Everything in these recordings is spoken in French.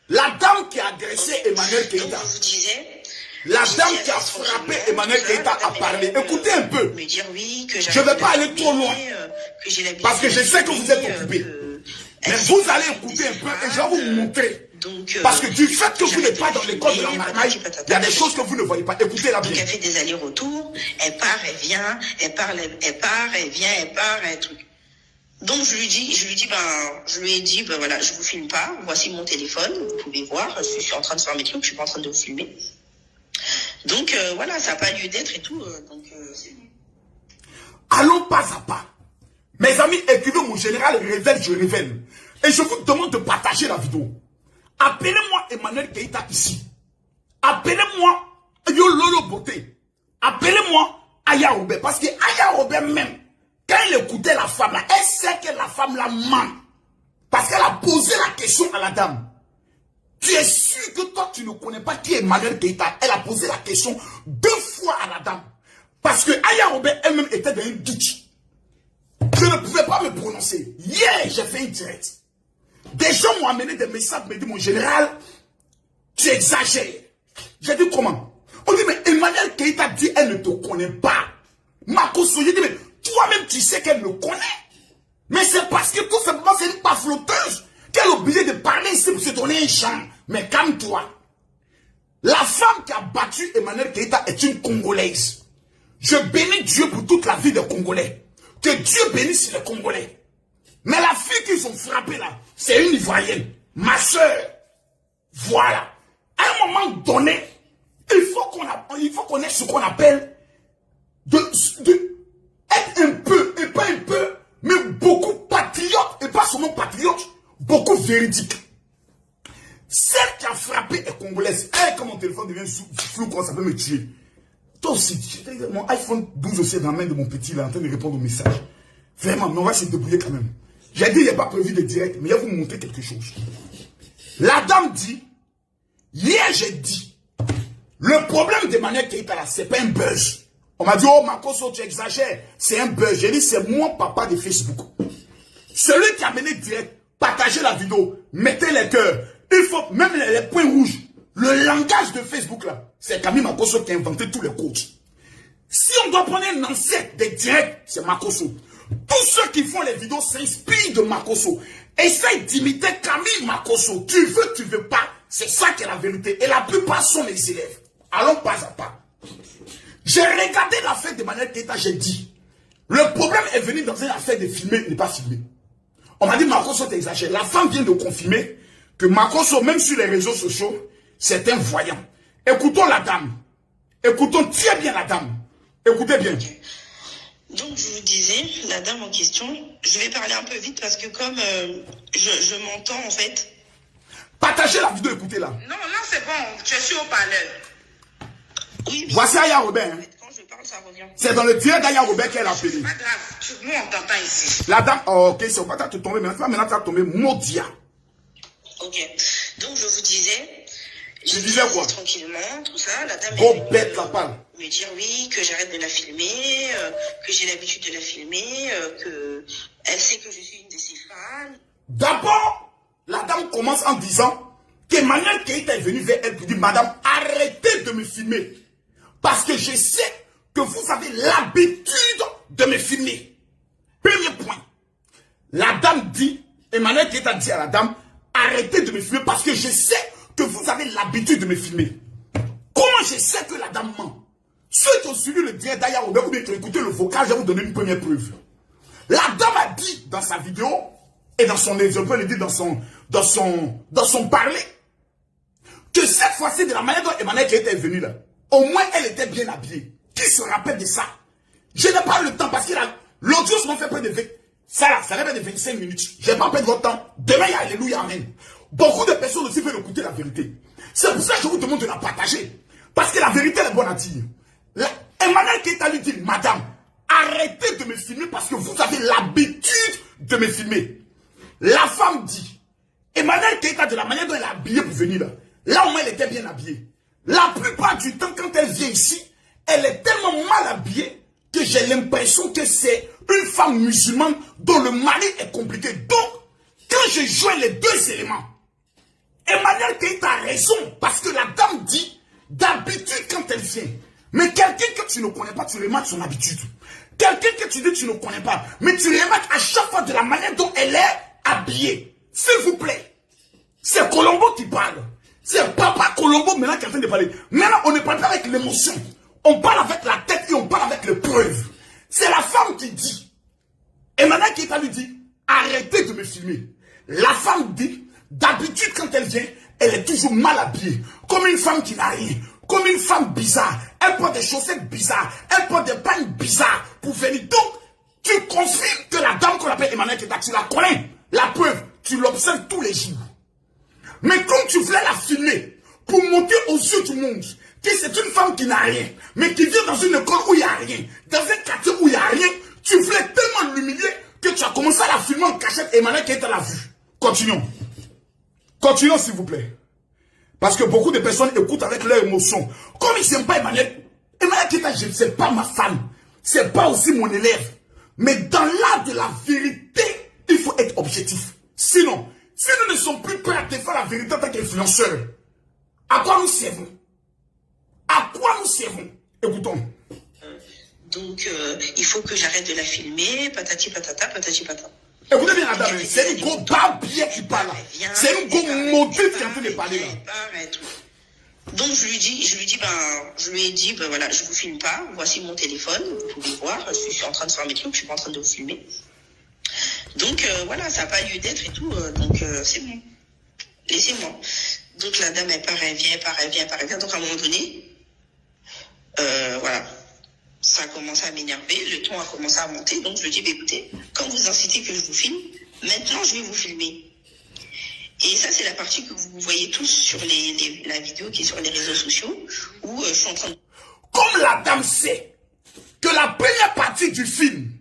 La dame qui a agressé Emmanuel Keïta. Donc, je vous disais, la dame qui a frappé Emmanuel Keïta a parlé. Écoutez un peu. Me dire oui, que je ne vais pas aller trop loin. Parce que je sais que vous êtes occupé. Mais vous allez écouter un peu et je vais vous montrer. Parce que du fait que vous n'êtes pas dans l'école de la marmaille, il y a des choses que vous ne voyez pas. Écoutez-la bien. Donc elle fait des allers-retours, elle part, elle vient, elle part, elle vient, elle part, un truc. Donc je lui ai dit, voilà, je vous filme pas, voici mon téléphone, vous pouvez voir, je suis en train de faire mes trucs, je suis pas en train de vous filmer. Donc voilà, ça n'a pas lieu d'être et tout, c'est bon. Allons pas à pas. Mes amis, écrivez mon général révèle, je révèle. Et je vous demande de partager la vidéo. Appelez-moi Emmanuel Keïta ici. Appelez-moi Yololo Beauté. Appelez-moi Aya Robert. Parce que Aya Robert même, quand elle écoutait la femme là, elle sait que la femme la ment. Parce qu'elle a posé la question à la dame. Tu es sûr que toi tu ne connais pas qui est Emmanuel Keïta? Elle a posé la question 2 fois à la dame. Parce que Aya Robert elle-même était dans une doute. Je ne pouvais pas me prononcer. Hier, j'ai fait une direct. Des gens m'ont amené des messages, me disent, mon général, tu exagères. J'ai dit comment? On dit, mais Emmanuel Keïta dit, elle ne te connaît pas. Makoso, j'ai dit, mais toi-même, tu sais qu'elle me connaît. Mais c'est parce que tout simplement, c'est une pafloteuse qu'elle est obligée de parler ici pour se donner un champ. Mais calme-toi. La femme qui a battu Emmanuel Keïta est une Congolaise. Je bénis Dieu pour toute la vie des Congolais. Que Dieu bénisse les Congolais. Mais la fille qu'ils ont frappée là, c'est une Ivoirienne. Ma soeur. Voilà. À un moment donné, il faut qu'on ait ce qu'on appelle de être un peu, et pas un peu, mais beaucoup patriote, et pas seulement patriote, beaucoup véridique. Celle qui a frappé est congolaise. Elle, quand mon téléphone devient flou, quand ça peut me tuer. Toi aussi, mon iPhone 12 aussi est dans la main de mon petit là, en train de répondre aux messages. Vraiment, mais on va se débrouiller quand même. J'ai dit, il n'y a pas prévu de direct, mais je vais vous montrer quelque chose. La dame dit, hier j'ai dit, le problème d'Emmanuel Keïta là, c'est pas un buzz. On m'a dit, oh Makoso, tu exagères, c'est un buzz. J'ai dit, c'est moi, papa de Facebook. Celui qui a mené direct, partagez la vidéo, mettez les cœurs. Il faut, même les points rouges, le langage de Facebook là, c'est Camille Makoso qui a inventé tous les codes. Si on doit prendre un ancêtre des directs, c'est Makoso. Tous ceux qui font les vidéos s'inspirent de Makoso. Essayent d'imiter Camille Makoso. Tu veux pas. C'est ça qui est la vérité. Et la plupart sont les élèves. Allons pas à pas. J'ai regardé l'affaire d'Emmanuel Keïta, j'ai dit. Le problème est venu dans une affaire de filmer, n'est pas filmé. On m'a dit Makoso t'exagères. La femme vient de confirmer que Makoso, même sur les réseaux sociaux, c'est un voyant. Écoutons la dame. Écoutons très bien la dame. Écoutez bien. Donc je vous disais, la dame en question, je vais parler un peu vite parce que comme je m'entends en fait. Partagez la vidéo, écoutez-la. Non, là c'est bon, je suis au parleur. Oui, voici Aya Robert. Hein. Quand je parle, ça revient. C'est dans le direct d'Aya Robert qu'elle a appelé. C'est pas grave, nous on t'entend ici. La dame, oh, ok, c'est pas te tomber, maintenant tu vas tomber Modia. Ok, donc je vous disais. Je disais quoi? Tranquillement, tout ça, la dame Bon, bête la parle. Me dire oui, que j'arrête de la filmer, que j'ai l'habitude de la filmer, que elle sait que je suis une de ses fans. D'abord, la dame commence en disant qu'Emmanuel Keïta est venu vers elle pour dire, madame, arrêtez de me filmer. Parce que je sais que vous avez l'habitude de me filmer. Premier point. La dame dit, Emmanuel Keïta dit à la dame, arrêtez de me filmer parce que je sais que vous avez l'habitude de me filmer. Comment je sais que la dame ment? Ceux qui ont suivi le direct d'Aya Robert ou bien qui ont écouté le vocal, je vais vous donner une première preuve. La dame a dit dans sa vidéo et dans son exemple, elle dit dans son parler que cette fois-ci, de la manière dont Emmanuel Keïta est venu là, au moins elle était bien habillée. Qui se rappelle de ça? Je n'ai pas le temps parce que l'audio m'a fait près de 20. Ça va de 25 minutes. Je n'ai pas perdu votre temps. Demain, il y a Alléluia, Amen. Beaucoup de personnes aussi veulent écouter la vérité. C'est pour ça que je vous demande de la partager. Parce que la vérité est bonne à dire. Emmanuel Keïta lui dit, madame, arrêtez de me filmer parce que vous avez l'habitude de me filmer. La femme dit, Emmanuel Keïta, de la manière dont elle est habillée pour venir là au moins elle était bien habillée. La plupart du temps, quand elle vient ici, elle est tellement mal habillée que j'ai l'impression que c'est une femme musulmane dont le mari est compliqué. Donc, quand je joins les deux éléments, Emmanuel Keïta a raison, parce que la dame dit, d'habitude quand elle vient, mais quelqu'un que tu ne connais pas, tu remarques son habitude. Quelqu'un que tu dis que tu ne connais pas, mais tu remarques à chaque fois de la manière dont elle est habillée. S'il vous plaît, c'est Colombo qui parle. C'est Papa Colombo maintenant qui est en train de parler. Maintenant, on ne parle pas avec l'émotion. On parle avec la tête et on parle avec les preuves. C'est la femme qui dit. Emmanuel Keïta lui dit, arrêtez de me filmer. La femme dit, d'habitude quand elle vient, elle est toujours mal habillée. Comme une femme qui n'a rien. Comme une femme bizarre. Elle porte des chaussettes bizarres. Elle porte des pagnes bizarres pour venir. Donc, tu confirmes que la dame qu'on appelle Emmanuel Keïta, tu la connais. La preuve, tu l'observes tous les jours. Mais comme tu voulais la filmer pour montrer aux yeux du monde que c'est une femme qui n'a rien, mais qui vient dans une école où il n'y a rien, dans un quartier où il n'y a rien, tu voulais tellement l'humilier que tu as commencé à la filmer en cachette. Emmanuel Keïta l'a vue. Continuons. Continuons s'il vous plaît. Parce que beaucoup de personnes écoutent avec leurs émotions. Comme ils n'aiment pas Emmanuel Keïta, je ne sais pas ma femme. C'est pas aussi mon élève. Mais dans l'art de la vérité, il faut être objectif. Sinon, si nous ne sommes plus prêts à défendre la vérité en tant qu'influenceurs, à quoi nous servons? À quoi nous servons? Écoutons. Donc, il faut que j'arrête de la filmer, patati patata, patati patata. Écoutez bien, madame, c'est une go barbier qui parle là. C'est une go maudite qui est en train de parler là. Donc je lui ai dit, ben voilà, je vous filme pas, voici mon téléphone, vous pouvez voir, je suis en train de faire mes trucs, je suis pas en train de vous filmer. Donc voilà, ça n'a pas lieu d'être et tout, donc c'est bon, laissez-moi. Donc la dame, elle part, elle vient, donc à un moment donné, voilà, ça a commencé à m'énerver, le ton a commencé à monter, donc je lui dis, bah, écoutez, quand vous incitez que je vous filme, maintenant je vais vous filmer. Et ça, c'est la partie que vous voyez tous sur la vidéo qui est sur les réseaux sociaux, où je suis en train de... Comme la dame sait que la première partie du film,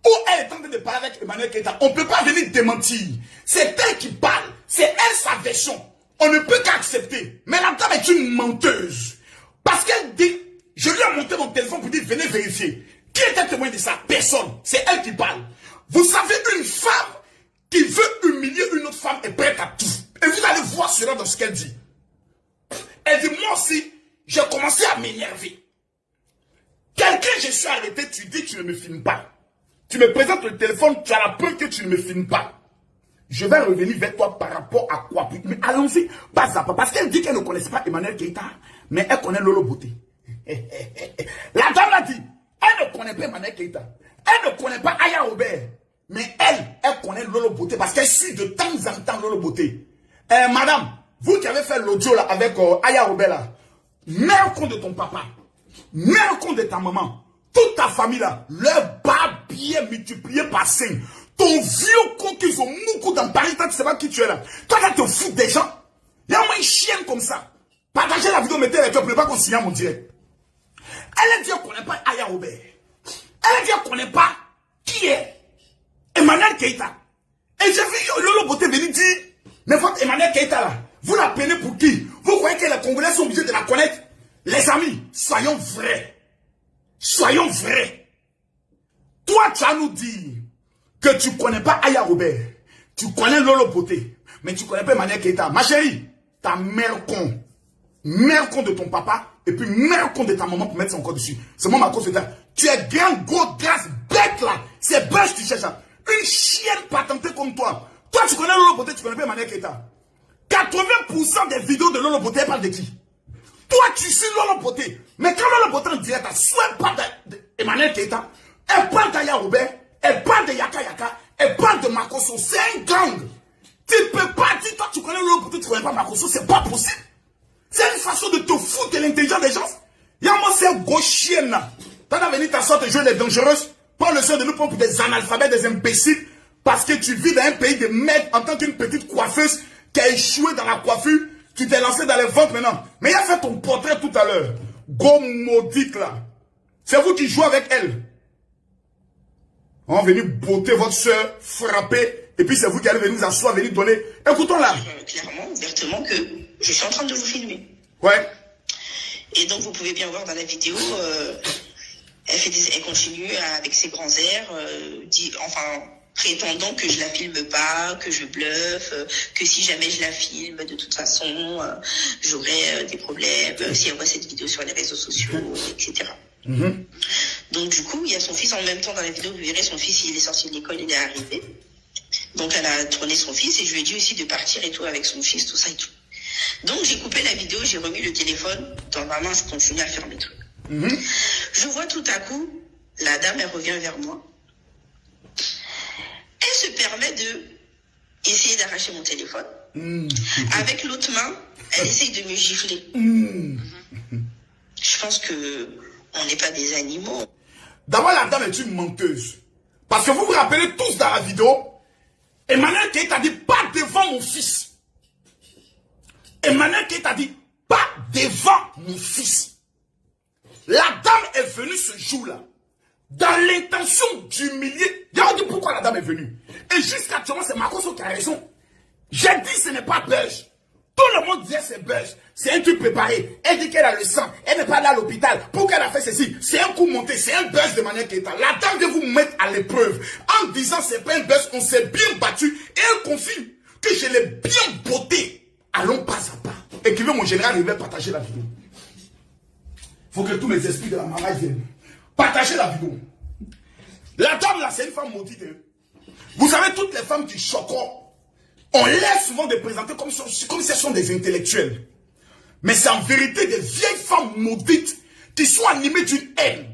où elle est en train de parler avec Emmanuel Keïta, on ne peut pas venir démentir. C'est elle qui parle, c'est elle sa version. On ne peut qu'accepter. Mais la dame est une menteuse. Parce qu'elle dit, je lui ai monté mon téléphone pour dire, venez vérifier. Qui était témoin de ça? Personne. C'est elle qui parle. Vous savez, une femme qui veut humilier une autre femme est prête à tout. Et vous allez voir cela dans ce qu'elle dit. Elle dit, moi aussi, j'ai commencé à m'énerver. Quelqu'un, je suis arrêté, tu dis que tu ne me filmes pas. Tu me présentes le téléphone, tu as la preuve que tu ne me filmes pas. Je vais revenir vers toi par rapport à quoi? Mais allons-y, pas à pas. Parce qu'elle dit qu'elle ne connaissait pas Emmanuel Keïta, mais elle connaît Lolo Beauté. La dame l'a dit, elle ne connaît pas Emmanuel Keïta. Elle ne connaît pas Aya Robert. Mais elle connaît Lolo Beauté parce qu'elle suit de temps en temps Lolo Beauté. Madame, vous qui avez fait l'audio là avec Aya Robert là, mets un compte de ton papa, mets un compte de ta maman, toute ta famille là, leur barbier multiplié par 5. Ton vieux con qu'ils ont moucou dans Paris, toi tu sais pas qui tu es là. Toi tu te fous des gens. Il y a moins une chienne comme ça. Partagez la vidéo, mettez les cœurs, pour ne pas qu'on signe mon direct. Elle a dit qu'on ne connaît pas Aya Robert. Elle a dit qu'on ne connaît pas qui est Emmanuel Keïta. Et j'ai vu Lolo Beauté venir dire, mais votre Emmanuel Keïta là, vous la prenez pour qui? Vous croyez que les Congolais sont obligés de la connaître? Les amis, soyons vrais. Soyons vrais. Toi, tu vas nous dire que tu ne connais pas Aya Robert. Tu connais Lolo Beauté. Mais tu ne connais pas Emmanuel Keïta. Ma chérie, ta mère con. Mère con de ton papa. Et puis mère con de ta maman pour mettre son corps dessus. C'est moi ma cause de ta. Tu es grand, gros, grasse, bête là. C'est bête que tu cherches là. Une chienne patentée comme toi. Toi, tu connais Lolo Beauté, tu connais pas Emmanuel Keïta. 80% des vidéos de Lolo Beauté, elle parle de qui? Toi, tu suis Lolo Beauté. Mais quand Lolo Beauté en direct, soit elle parle d'Emmanuel Keïta, elle parle d'Aya Robert, elle parle de Yaka Yaka, elle parle de Makosso. C'est un gang. Tu ne peux pas dire, toi, tu connais Lolo Beauté, tu connais pas Makosso. C'est pas possible. C'est une façon de te foutre de l'intelligence des gens. Y'a-moi, c'est un gros chien là. T'as à venir t'asseoir et jouer les dangereuses. Pas le soin de nous prendre pour des analphabètes, des imbéciles. Parce que tu vis dans un pays de merde en tant qu'une petite coiffeuse qui a échoué dans la coiffure. Tu t'es lancé dans les ventes maintenant. Mais il a fait ton portrait tout à l'heure. Go maudite là. C'est vous qui jouez avec elle. On va venir botter votre soeur, frapper. Et puis c'est vous qui allez venir vous asseoir, venir donner. Écoutons là. Clairement, ouvertement que je suis en train de vous filmer. Ouais. Et donc vous pouvez bien voir dans la vidéo, elle continue avec ses grands airs, prétendant que je la filme pas, que je bluffe, que si jamais je la filme, de toute façon, j'aurais des problèmes, si elle voit cette vidéo sur les réseaux sociaux, etc. Donc du coup, il y a son fils en même temps dans la vidéo, vous verrez, son fils, il est sorti de l'école, il est arrivé. Donc elle a tourné son fils et je lui ai dit aussi de partir et tout avec son fils, tout ça et tout. Donc j'ai coupé la vidéo, j'ai remis le téléphone dans ma main, je continue à faire mes trucs. Je vois tout à coup, la dame, elle revient vers moi. Elle se permet de essayer d'arracher mon téléphone. Avec l'autre main, elle essaye de me gifler. Je pense que on n'est pas des animaux. D'abord, la dame est une menteuse. Parce que vous vous rappelez tous dans la vidéo, Emmanuel Keita a dit pas devant mon fils. Emmanuel Keita a dit pas devant mon fils. La dame est venue ce jour-là dans l'intention d'humilier. Il a dit pourquoi la dame est venue. Et jusqu'à actuellement, c'est Makoso qui a raison. J'ai dit ce n'est pas belge. Tout le monde disait c'est belge. C'est un truc préparé. Elle dit qu'elle a le sang. Elle n'est pas là à l'hôpital. Pourquoi elle a fait ceci? C'est un coup monté. C'est un buzz de manière Keita. La dame veut vous mettre à l'épreuve. En disant c'est pas un buzz, on s'est bien battu. Et elle confie que je l'ai bien botté. Allons pas à pas. Écrivez mon général, il va partager la vidéo. Il faut que tous mes esprits de la maman viennent. Partagez la vidéo. La dame là, c'est une femme maudite. Vous savez, toutes les femmes qui choquent, on l'air souvent de présenter comme si ce sont des intellectuels. Mais c'est en vérité des vieilles femmes maudites qui sont animées d'une haine.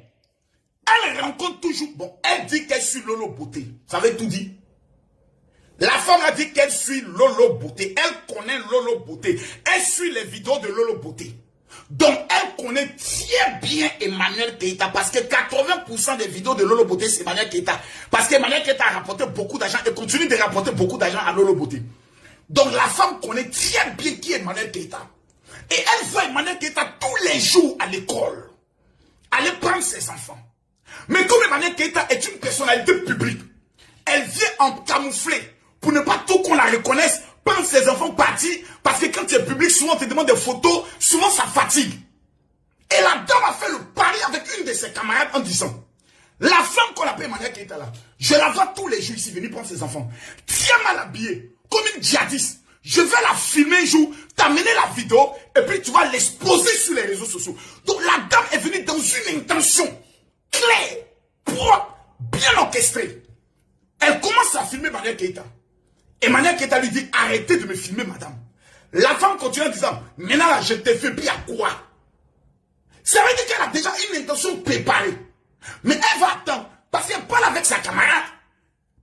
Elle rencontre toujours... Bon, elle dit qu'elle suit Lolo Beauté. Ça veut tout dire. La femme a dit qu'elle suit Lolo Beauté. Elle connaît Lolo Beauté. Elle suit les vidéos de Lolo Beauté. Donc, elle connaît très bien Emmanuel Keita parce que 80% des vidéos de Lolo Beauté, c'est Emmanuel Keita. Parce qu'Emmanuel Keita a rapporté beaucoup d'argent et continue de rapporter beaucoup d'argent à Lolo Beauté. Donc, la femme connaît très bien qui est Emmanuel Keita. Et elle voit Emmanuel Keita tous les jours à l'école. Aller prendre ses enfants. Mais comme Emmanuel Keita est une personnalité publique, elle vient en camouflé pour ne pas tout qu'on la reconnaisse. Prendre ses enfants partis, parce que quand tu es public, souvent on te demande des photos, souvent ça fatigue. Et la dame a fait le pari avec une de ses camarades en disant, la femme qu'on appelle Emmanuel Keita là, je la vois tous les jours ici venir prendre ses enfants, très mal habillée, comme une djihadiste. Je vais la filmer un jour, t'amener la vidéo, et puis tu vas l'exposer sur les réseaux sociaux. Donc la dame est venue dans une intention claire, propre, bien orchestrée. Elle commence à filmer Emmanuel Keita. Emmanuel Keita lui dit, arrêtez de me filmer, madame. La femme continue en disant, maintenant là, je t'ai fait puis à quoi? Ça veut dire qu'elle a déjà une intention préparée. Mais elle va attendre, parce qu'elle parle avec sa camarade.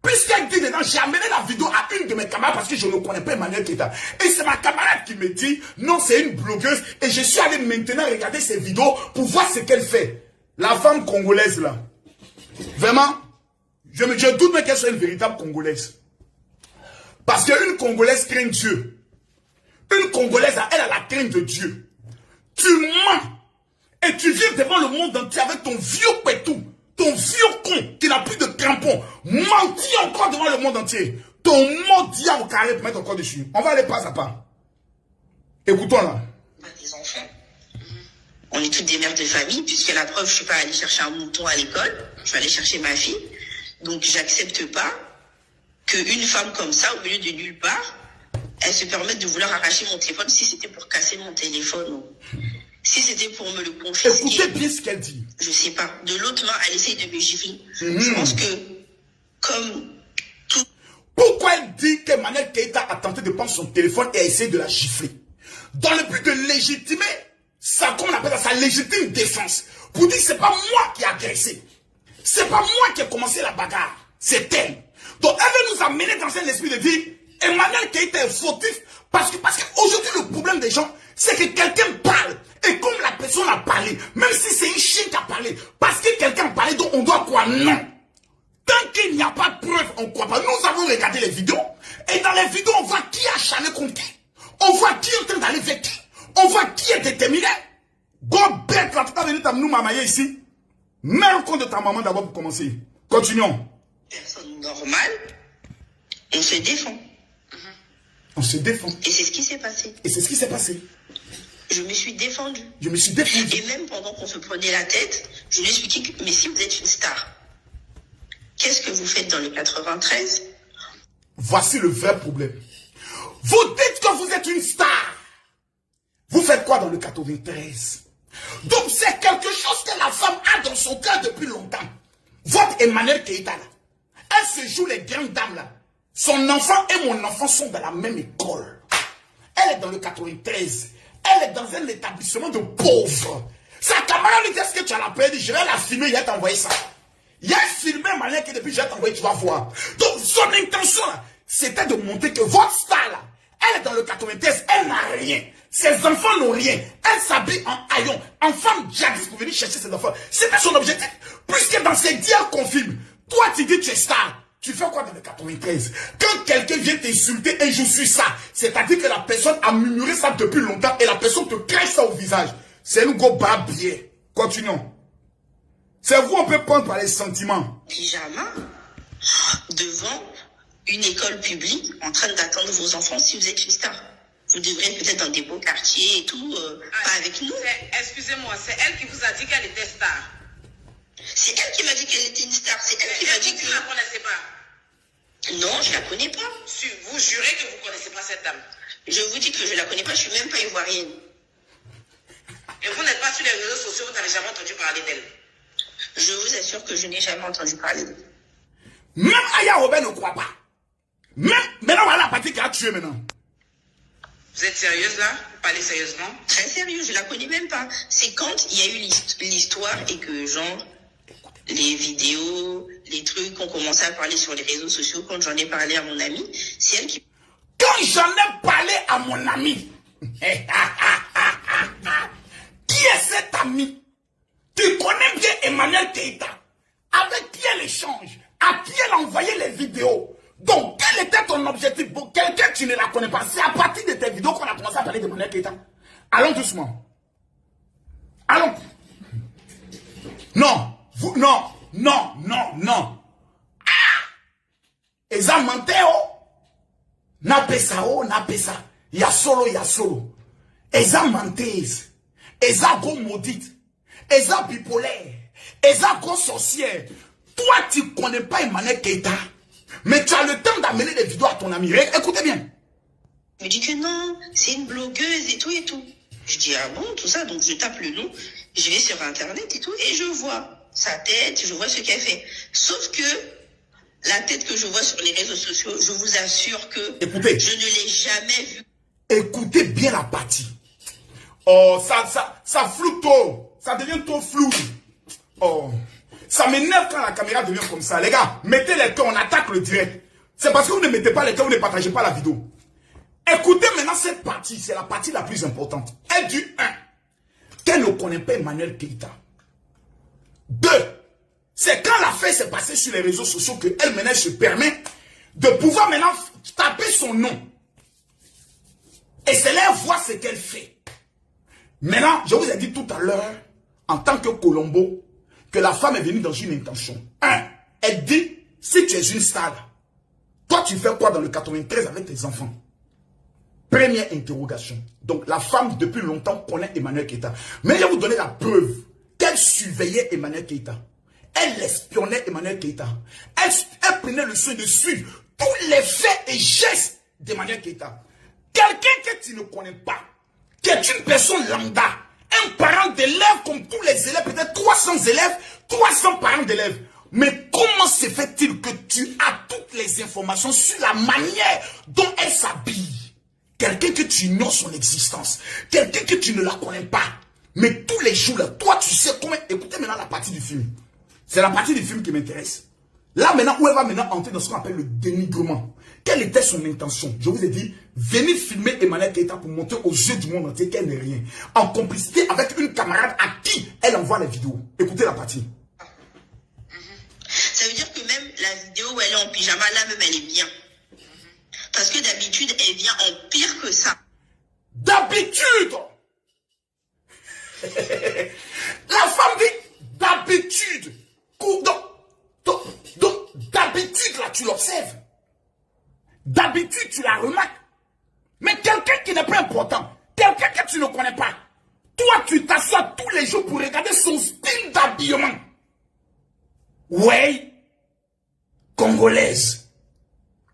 Puisqu'elle dit dedans, j'ai amené la vidéo à une de mes camarades parce que je ne connais pas Emmanuel Keita. Et c'est ma camarade qui me dit, non, c'est une blogueuse. Et je suis allé maintenant regarder ses vidéos pour voir ce qu'elle fait. La femme congolaise là, vraiment, je doute même qu'elle soit une véritable congolaise. Parce qu'une Congolaise craint Dieu. Une Congolaise, elle a la crainte de Dieu. Tu mens. Et tu viens devant le monde entier avec ton vieux pétou. Ton vieux con qui n'a plus de crampons. Menti encore devant le monde entier. Ton mot diable au carré pour mettre encore dessus. On va aller pas à pas. Écoutons là. Des enfants. On est toutes des mères de famille, puisque la preuve, je ne suis pas allée chercher un mouton à l'école. Je vais aller chercher ma fille. Donc, j'accepte pas qu'une femme comme ça, au milieu de nulle part, elle se permette de vouloir arracher mon téléphone si c'était pour casser mon téléphone ou si c'était pour me le confisquer. Écoutez bien ce qu'elle dit. Je sais pas. De l'autre main, elle essaye de me gifler. Je pense que, comme tout... Pourquoi elle dit qu'Emmanuel Keita a tenté de prendre son téléphone et a essayé de la gifler? Dans le but de légitimer ça, comme on appelle ça, sa légitime défense. Pour dire, c'est pas moi qui ai agressé. C'est pas moi qui ai commencé la bagarre. C'est elle. Donc, elle veut nous amener dans un esprit de dire, Emmanuel Keita est fautif, parce qu'aujourd'hui, le problème des gens, c'est que quelqu'un parle, et comme la personne a parlé, même si c'est une chien qui a parlé, parce que quelqu'un a parlé, donc on doit croire non. Tant qu'il n'y a pas de preuve, on ne croit pas. Nous avons regardé les vidéos, et dans les vidéos, on voit qui a acharné contre qui. On voit qui est en train d'aller vers qui. On voit qui est déterminé. Go bête, là, tu as venu t'amener mamayer ici. Mets le compte de ta maman d'abord pour commencer. Continuons. Personne normale, on se défend. On se défend. Et c'est ce qui s'est passé. Et c'est ce qui s'est passé. Je me suis défendue. Je me suis défendue. Et même pendant qu'on se prenait la tête, je lui ai expliqué que, mais si vous êtes une star, Qu'est-ce que vous faites dans le 93? Voici le vrai problème. Vous dites que vous êtes une star. Vous faites quoi dans le 93? Donc c'est quelque chose que la femme a dans son cœur depuis longtemps. Votre Emmanuel Keïta là, elle se joue les grandes dames là. Son enfant et mon enfant sont dans la même école. Elle est dans le 93. Elle est dans un établissement de pauvres. Sa camarade lui dit, est-ce que tu as la paix? Je vais la filmer, il va t'envoyer ça. Il a filmé Emmanuel que depuis je vais t'envoyer, tu vas voir. Donc son intention là, c'était de montrer que votre star là, elle est dans le 93, elle n'a rien. Ses enfants n'ont rien. Elle s'habille en haillons, en femme jadis pour venir chercher ses enfants. C'était son objectif. Puisque dans ses dires qu'on filme, toi tu dis tu es star. Tu fais quoi dans le 93? Quand quelqu'un vient t'insulter et je suis ça, c'est-à-dire que la personne a murmuré ça depuis longtemps et la personne te crèche ça au visage. C'est nous go babier. Continuons. C'est vous, on peut prendre par les sentiments. Pyjama devant une école publique en train d'attendre vos enfants si vous êtes une star. Vous devrez peut-être dans des beaux quartiers et tout, pas avec nous. Excusez-moi, c'est elle qui vous a dit qu'elle était star. C'est elle qui m'a dit qu'elle était une star. C'est elle qui m'a dit que... Vous ne la connaissez pas? Non, je la connais pas. Vous jurez que vous ne connaissez pas cette dame? Je vous dis que je la connais pas, je suis même pas ivoirienne. Et vous n'êtes pas sur les réseaux sociaux, vous n'avez jamais entendu parler d'elle? Je vous assure que je n'ai jamais entendu parler d'elle. Même Aya Robin ne croit pas. Même, maintenant voilà la partie qui a tué maintenant. Vous êtes sérieuse là? Vous parlez sérieusement? Très sérieux, je la connais même pas. C'est quand il y a eu l'histoire et que genre, les vidéos, les trucs, ont commencé à parler sur les réseaux sociaux, quand j'en ai parlé à mon ami, c'est elle qui... Quand j'en ai parlé à mon ami, qui est cet ami? Tu connais bien Emmanuel Keïta, avec qui elle échange, à qui elle a envoyé les vidéos. Donc, quel était ton objectif? Pour quelqu'un qui ne la connaît pas, c'est à partir de tes vidéos qu'on a commencé à parler d'Emmanuel Keïta. Allons doucement. Allons. Non, vous, non. Et ça menteo. Na pesa. Ya solo. Et ça menteuse. Et ça go maudite. Et ça bipolaire. Et ça go sorcière. Toi, tu connais pas Emmanuel Keïta. Mais tu as le temps d'amener des vidéos à ton ami. Écoutez bien. me dit que non, c'est une blogueuse et tout et tout. Je dis, ah bon, tout ça, donc je tape le nom, je vais sur Internet et tout, et je vois sa tête, je vois ce qu'elle fait. Sauf que la tête que je vois sur les réseaux sociaux, je vous assure que écoutez, je ne l'ai jamais vue. Écoutez bien la partie. Oh, ça floue trop. Ça devient trop flou. Oh, ça m'énerve quand la caméra devient comme ça. Les gars, mettez les cœurs, on attaque le direct. C'est parce que vous ne mettez pas les cœurs, vous ne partagez pas la vidéo. Écoutez maintenant cette partie, c'est la partie la plus importante. Elle dit 1, qu'elle ne connaît pas Emmanuel Keïta. 2, c'est quand l'affaire s'est passée sur les réseaux sociaux qu'elle maintenant se permet de pouvoir maintenant taper son nom. Et c'est là voir ce qu'elle fait. Maintenant, je vous ai dit tout à l'heure, en tant que Colombo, que la femme est venue dans une intention. 1, elle dit, si tu es une star, toi tu fais quoi dans le 93 avec tes enfants? Première interrogation. Donc la femme depuis longtemps connaît Emmanuel Keïta. Mais je vais vous donner la preuve qu'elle surveillait Emmanuel Keïta. Elle espionnait Emmanuel Keïta. Elle prenait le soin de suivre tous les faits et gestes d'Emmanuel Keïta. Quelqu'un que tu ne connais pas, qui est une personne lambda, un parent d'élève comme tous les élèves, peut-être 300 élèves, 300 parents d'élèves. Mais comment se fait-il que tu as toutes les informations sur la manière dont elle s'habille? Quelqu'un que tu ignores son existence, quelqu'un que tu ne la connais pas. Mais tous les jours, là, toi tu sais comment... Écoutez maintenant la partie du film. C'est la partie du film qui m'intéresse. Là maintenant, où elle va maintenant entrer dans ce qu'on appelle le dénigrement. Quelle était son intention? Je vous ai dit, venir filmer Emmanuel Keïta pour montrer aux yeux du monde entier qu'elle n'est rien. En complicité avec une camarade à qui elle envoie les vidéos. Écoutez la partie. Ça veut dire que même la vidéo où elle est en pyjama, là même elle est bien. Parce que d'habitude, elle vient en pire que ça. D'habitude! La femme dit d'habitude. Donc, d'habitude, là, tu l'observes. D'habitude, tu la remarques. Mais quelqu'un qui n'est pas important, quelqu'un que tu ne connais pas, toi, tu t'assois tous les jours pour regarder son style d'habillement. Ouais. congolaise.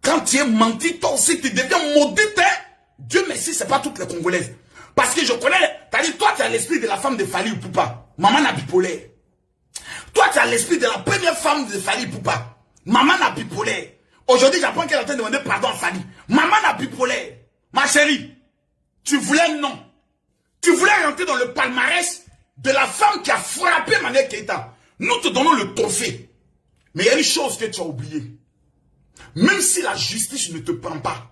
Quand tu es menti, toi aussi, tu deviens maudite. Hein? Dieu merci, c'est pas toutes les congolaises. Parce que je connais, t'as dit, toi, tu as l'esprit de la femme de Fali Ipupa. Maman n'a bipolaire. Toi, tu as l'esprit de la première femme de Fali Ipupa. Maman n'a bipolaire. Aujourd'hui, j'apprends qu'elle est en train de demander pardon à Fali. Maman n'a bipolaire. Ma chérie, tu voulais non. Tu voulais rentrer dans le palmarès de la femme qui a frappé Manuel Keïta. Nous te donnons le trophée. Mais il y a une chose que tu as oubliée. Même si la justice ne te prend pas,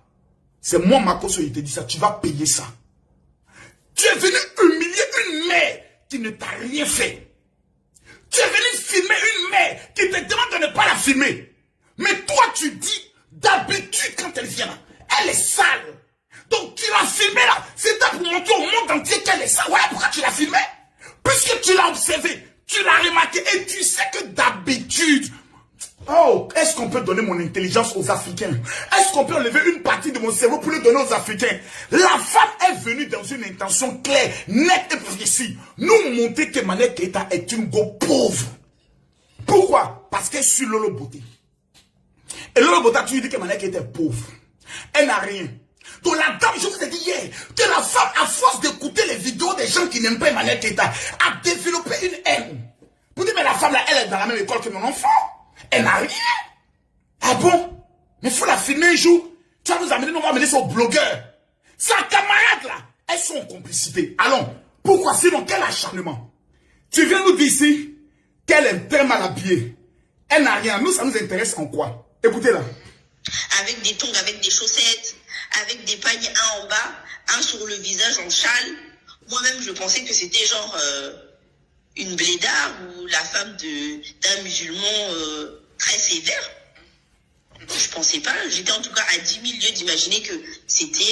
c'est moi, Makoso, il te dit ça, tu vas payer ça. Tu es venu humilier une mère qui ne t'a rien fait. Tu es venu filmer une mère qui te demande de ne pas la filmer. Mais toi, tu dis, d'habitude, quand elle vient, elle est sale. Donc, tu l'as filmée là. C'était pour montrer au monde entier qu'elle est sale. Ouais, pourquoi tu l'as filmée? Puisque tu l'as observé, tu l'as remarqué et tu sais que d'habitude... Oh, est-ce qu'on peut donner mon intelligence aux Africains? Est-ce qu'on peut enlever une partie de mon cerveau pour le donner aux Africains? La femme est venue dans une intention claire, nette et précise. Nous montrer que Manuel Keïta est une go pauvre. Pourquoi? Parce qu'elle suit Lolo Beauté. Et Lolo Beauté a toujours dit que Manuel Keïta est pauvre. Elle n'a rien. Donc la dame, je vous ai dit hier, que la femme, à force d'écouter les vidéos des gens qui n'aiment pas Manuel Keïta, a développé une haine. Vous dites, mais la femme là, elle est dans la même école que mon enfant. Elle n'a rien. Ah bon? Mais il faut la filmer un jour. Tu vas nous amener, nous on va amener son blogueur. Sa camarade là, elles sont en complicité. Allons, pourquoi sinon quel acharnement? Tu viens nous dire ici qu'elle est très mal habillée. Elle n'a rien. Nous, ça nous intéresse en quoi? Écoutez-la. Avec des tongs, avec des chaussettes, avec des pagnes, un en bas, un sur le visage en châle. Moi-même, je pensais que c'était genre une blédarde ou la femme d'un musulman très sévère. Je pensais pas. J'étais en tout cas à 10 000 lieues d'imaginer que c'était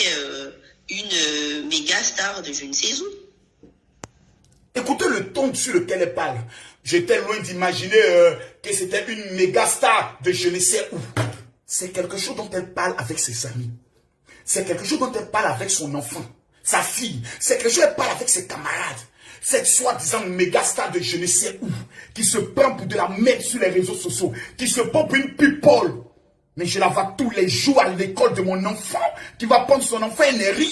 une méga star de je ne sais où. Écoutez le ton sur lequel elle parle. J'étais loin d'imaginer que c'était une méga star de je ne sais où. C'est quelque chose dont elle parle avec ses amis. C'est quelque chose dont elle parle avec son enfant, sa fille. C'est quelque chose dont elle parle avec ses camarades. Cette soi-disant méga star de je ne sais où, qui se prend pour de la merde sur les réseaux sociaux, qui se prend pour une people. Mais je la vois tous les jours à l'école de mon enfant, qui va prendre son enfant, elle n'est rien.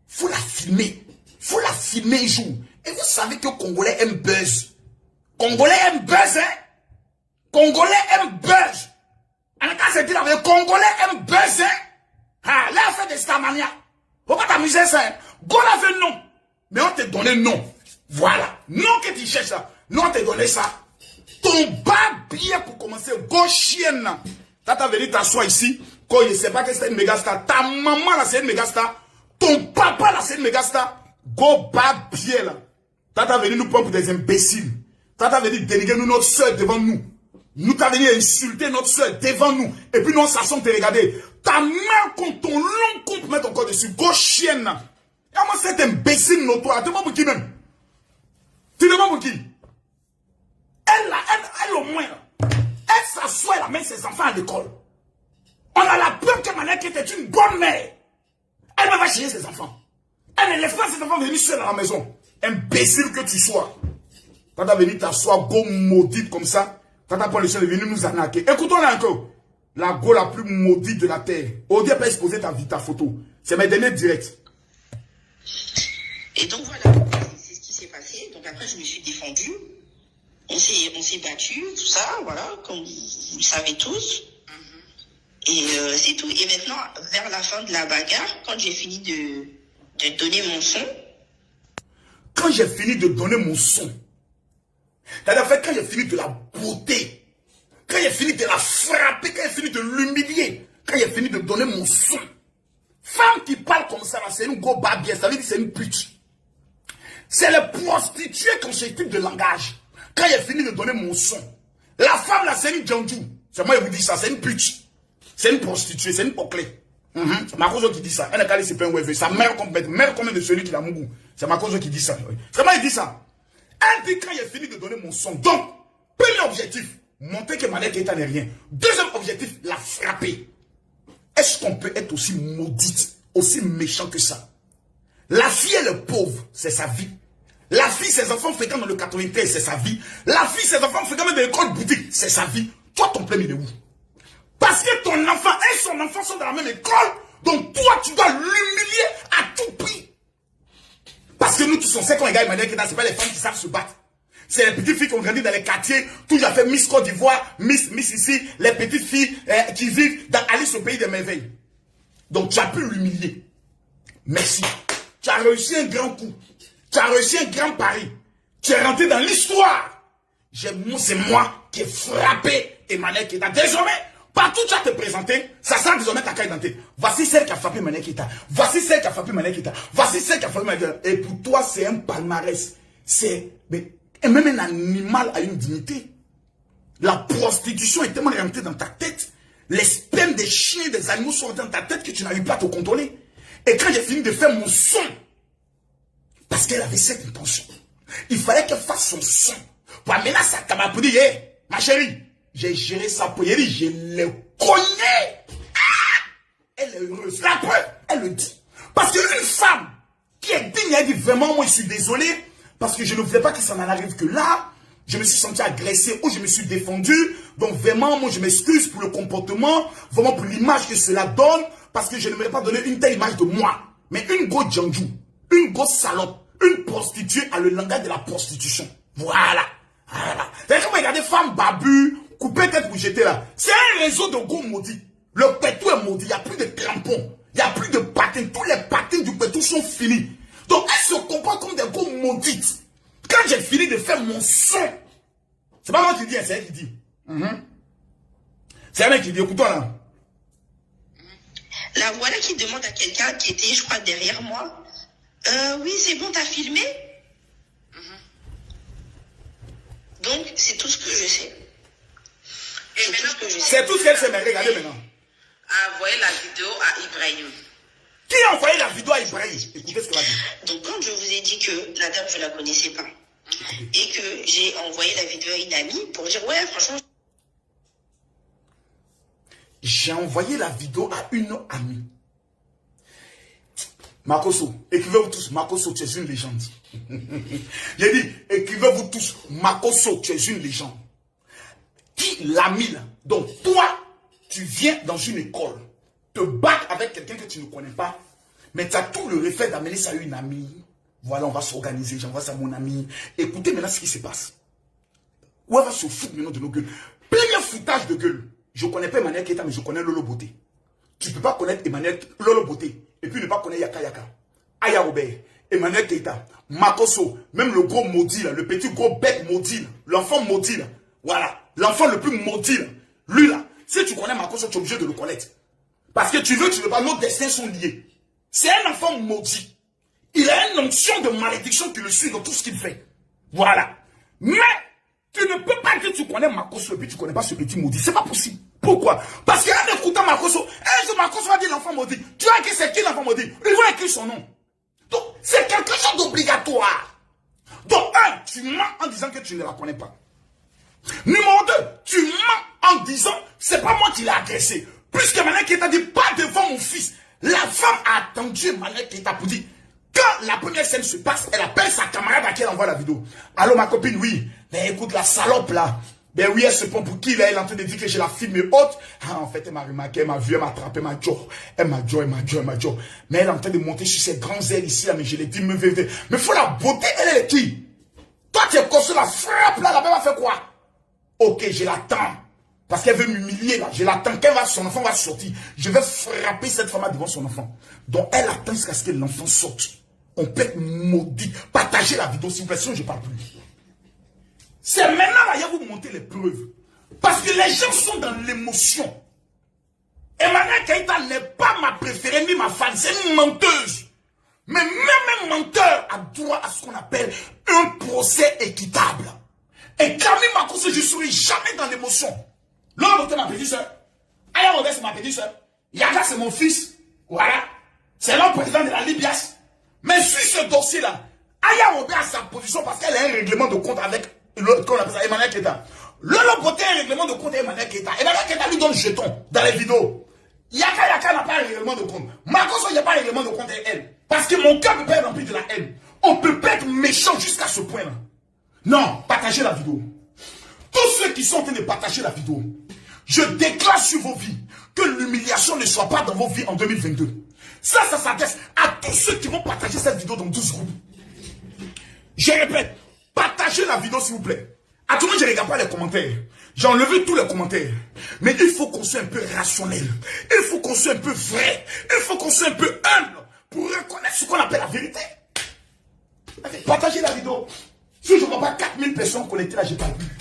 Faut la filmer. Faut la filmer un jour. Et vous savez que Congolais aiment buzz. Congolais aiment buzz, hein? Congolais aiment buzz. En tout cas, c'est dit la vérité, Congolais aiment buzz, hein? Ah, là, on fait des stamania. Faut pas t'amuser, ça, hein? Go la fait non. Mais on t'a donné non. Voilà. Non que tu cherches là. Non, on t'a donné ça. Ton bas bien pour commencer. Go chienne là. T'as venu t'asseoir ici. Quand il ne sait pas que c'est une méga star. Ta maman là, c'est une méga star. Ton papa là, c'est une méga star. Go bas bien là. T'as venu nous prendre pour des imbéciles. T'as venu dénigrer nous, notre soeur devant nous. Nous t'as venu insulter notre soeur devant nous. Et puis nous, on s'assoit te regarder. Ta main contre ton long compte pour mettre encore dessus. Go chienne là. Et moi, cet imbécile notoire, tu demandes pour qui même? Tu demandes pour qui? Elle au moins, elle s'assoit, elle amène ses enfants à l'école. On a la preuve que Manuel Keïta est une bonne mère. Elle va chier ses enfants. Elle ne laisse pas ses enfants venir seuls à la maison. Imbécile que tu sois. Quand tu as venu t'asseoir, go maudite comme ça, quand tu as pas le seul de venir nous arnaquer. Écoutons-la encore. La go la plus maudite de la terre. Au début, pas exposer ta photo. C'est mes derniers directs. Et donc voilà, c'est ce qui s'est passé. Donc après, je me suis défendue. On s'est battu, tout ça, voilà, comme vous le savez tous. Et c'est tout. Et maintenant, vers la fin de la bagarre, quand j'ai fini de donner mon son. Quand j'ai fini de donner mon son, c'est-à-dire quand j'ai fini de la beauté, quand j'ai fini de la frapper, quand j'ai fini de l'humilier, quand j'ai fini de donner mon son, femme qui parle comme ça, c'est une go babie, ça veut dire c'est une pute. C'est le prostituée quand j'ai type de langage. Quand j'ai fini de donner mon son, la femme là, c'est une djandjou. C'est moi qui vous dis ça, c'est une pute. C'est une prostituée, c'est une poclée. C'est Makoso qui dit ça. Elle a calé, c'est pas un web. Sa mère combien de celui qui l'a mougou. C'est Makoso qui dit ça. C'est moi qui dit ça. Elle dit quand j'ai fini de donner mon son. Donc, premier objectif, montrer que Manuel Keïta n'est rien. Deuxième objectif, la frapper. Est-ce qu'on peut être aussi maudite, aussi méchant que ça? La fille, elle est pauvre, c'est sa vie. La fille, ses enfants fréquentent dans le 93, c'est sa vie. La fille, ses enfants fréquentent dans l'école boutique, c'est sa vie. Toi, ton problème, il est où? Parce que ton enfant et son enfant sont dans la même école. Donc toi, tu dois l'humilier à tout prix. Parce que nous tous, on sait qu'on est gars, c'est pas les femmes qui savent se battre. C'est les petites filles qui ont grandi dans les quartiers. Tout a fait Miss Côte d'Ivoire, Miss ici. Les petites filles qui vivent dans Alice au pays des merveilles. Donc tu as pu l'humilier. Merci. Tu as réussi un grand coup. Tu as réussi un grand pari. Tu es rentré dans l'histoire. C'est moi qui ai frappé Emmanuel Keita. Désormais, partout tu as te présenter, ça sent désormais ta carte d'identité. Voici celle qui a frappé Emmanuel Keita. Voici celle qui a frappé Emmanuel Keita. Voici celle qui a frappé Emmanuel Keita. Et pour toi, c'est un palmarès. C'est... Et même un animal a une dignité. La prostitution est tellement rentrée dans ta tête. Les spermes des chiens et des animaux sont rentrés dans ta tête que tu n'arrives pas à te contrôler. Et quand j'ai fini de faire mon son, parce qu'elle avait cette intention, il fallait qu'elle fasse son son. Pour amener sa camarade pour dire, hey, ma chérie, j'ai géré ça pour elle, je l'ai cogné. Elle est heureuse. La preuve, elle le dit. Parce qu'une femme qui est digne, elle dit vraiment, moi je suis désolé, parce que je ne voulais pas que ça n'en arrive que là. Je me suis senti agressé ou je me suis défendu. Donc vraiment, moi je m'excuse pour le comportement, vraiment pour l'image que cela donne, parce que je n'aimerais pas donner une telle image de moi. Mais une grosse djandjou, une grosse salope, une prostituée a le langage de la prostitution. Voilà. Voilà. C'est comme regarder femme babu, couper tête pour jeter là. C'est un réseau de gros maudits. Le pétou est maudit, il n'y a plus de crampons, il n'y a plus de patins. Tous les patins du pétou sont finis. Donc elle se comporte comme des gros maudites. Quand j'ai fini de faire mon son, c'est pas moi qui dis, c'est elle qui dit. C'est elle qui dit, écoute-toi là. La voilà qui demande à quelqu'un qui était, je crois, derrière moi. Oui, c'est bon, t'as filmé? Donc, c'est tout ce que je sais. C'est tout ce que je sais. C'est tout ce qu'elle sait, mais regardez maintenant. A envoyé la vidéo à Ibrahim. Qui a envoyé la vidéo à Ibrahim? Écoutez ce qu'elle a dit. Donc, quand je vous ai dit que la dame, je ne la connaissais pas, et que j'ai envoyé la vidéo à une amie pour dire, ouais, franchement... J'ai envoyé la vidéo à une amie. Makoso, écrivez-vous tous, Makoso, tu es une légende. J'ai dit, écrivez-vous tous, Makoso, tu es une légende. Qui l'a mis là? Donc toi, tu viens dans une école, te battre avec quelqu'un que tu ne connais pas, mais tu as tout le réflexe d'amener ça à une amie. Voilà, on va s'organiser, j'envoie ça à mon ami. Écoutez maintenant ce qui se passe. Où elle va se foutre maintenant de nos gueules. Plein foutage de gueule. Je ne connais pas Emmanuel Keita, mais je connais Lolo Beauté. Tu ne peux pas connaître Lolo Beauté et puis ne pas connaître Yaka Yaka, Aya Robert, Emmanuel Keita, Makoso, même le gros maudit là, le petit gros bec maudit là, l'enfant maudit là, voilà, l'enfant le plus maudit là, lui là, si tu connais Makoso, tu es obligé de le connaître. Parce que tu veux pas, nos destins sont liés. C'est un enfant maudit. Il a une onction de malédiction qui le suit dans tout ce qu'il fait. Voilà. Mais tu ne peux pas dire que tu connais Makoso et puis tu ne connais pas ce petit maudit. C'est pas possible. Pourquoi? Parce qu'en écoutant Makoso, un jour Makoso va dire l'enfant maudit. Tu as écrit c'est qui l'enfant maudit? Il va écrire son nom. Donc, c'est quelque chose d'obligatoire. Donc, tu mens en disant que tu ne la connais pas. Numéro 2, tu mens en disant, c'est pas moi qui l'ai agressé. Puisque Emmanuel Keita dit, pas devant mon fils. La femme a attendu Emmanuel Keita pour dire, quand la première scène se passe, elle appelle sa camarade à qui elle envoie la vidéo. Allô, ma copine, oui. Mais écoute, la salope là. Ben oui, elle se prend pour qui là? Elle est en train de dire que j'ai la filme haute. Ah, en fait, elle m'a remarqué, elle m'a vu, elle m'a attrapé, elle m'a dit. Mais elle est en train de monter sur ses grands ailes ici là. Mais je l'ai dit, mais faut la beauté, elle est qui? Toi, tu es construit la frappe là, la belle va faire quoi? Ok, je l'attends. Parce qu'elle veut m'humilier là. Je l'attends son enfant va sortir. Je vais frapper cette femme devant son enfant. Donc elle attend jusqu'à ce que l'enfant sorte. On peut être maudit. Partagez la vidéo s'il vous plaît, sinon je ne parle plus. C'est maintenant là, il va vous montrer les preuves. Parce que les gens sont dans l'émotion. Emmanuel Keita n'est pas ma préférée ni ma fan. C'est une menteuse. Mais même un menteur a droit à ce qu'on appelle un procès équitable. Et Camille Makoso, je ne serai jamais dans l'émotion. L'homme c'est ma petite soeur. Aya Robert, c'est ma petite soeur. Yaka, c'est mon fils. Voilà. C'est l'homme président de la Libias. Mais sur ce dossier-là, Aya Robert a sa position parce qu'elle a un règlement de compte avec Emmanuel Keita. Lolo Beauté a un règlement de compte avec Emmanuel Keita. Emmanuel Keita lui donne jeton dans les vidéos. Yaka n'a pas un règlement de compte. Makoso, il n'y a pas un règlement de compte avec elle. Parce que mon cœur peut pas être rempli de la haine. On ne peut pas être méchant jusqu'à ce point-là. Non, partagez la vidéo. Tous ceux qui sont en train de partager la vidéo, Je déclare sur vos vies que l'humiliation ne soit pas dans vos vies en 2022. Ça s'adresse à tous ceux qui vont partager cette vidéo dans 12 groupes. Je répète, partagez la vidéo s'il vous plaît. À tout le monde, je ne regarde pas les commentaires. J'ai enlevé tous les commentaires. Mais il faut qu'on soit un peu rationnel. Il faut qu'on soit un peu vrai. Il faut qu'on soit un peu humble pour reconnaître ce qu'on appelle la vérité. Partagez la vidéo. Si je ne vois pas 4000 personnes connectées là, je n'ai pas vu.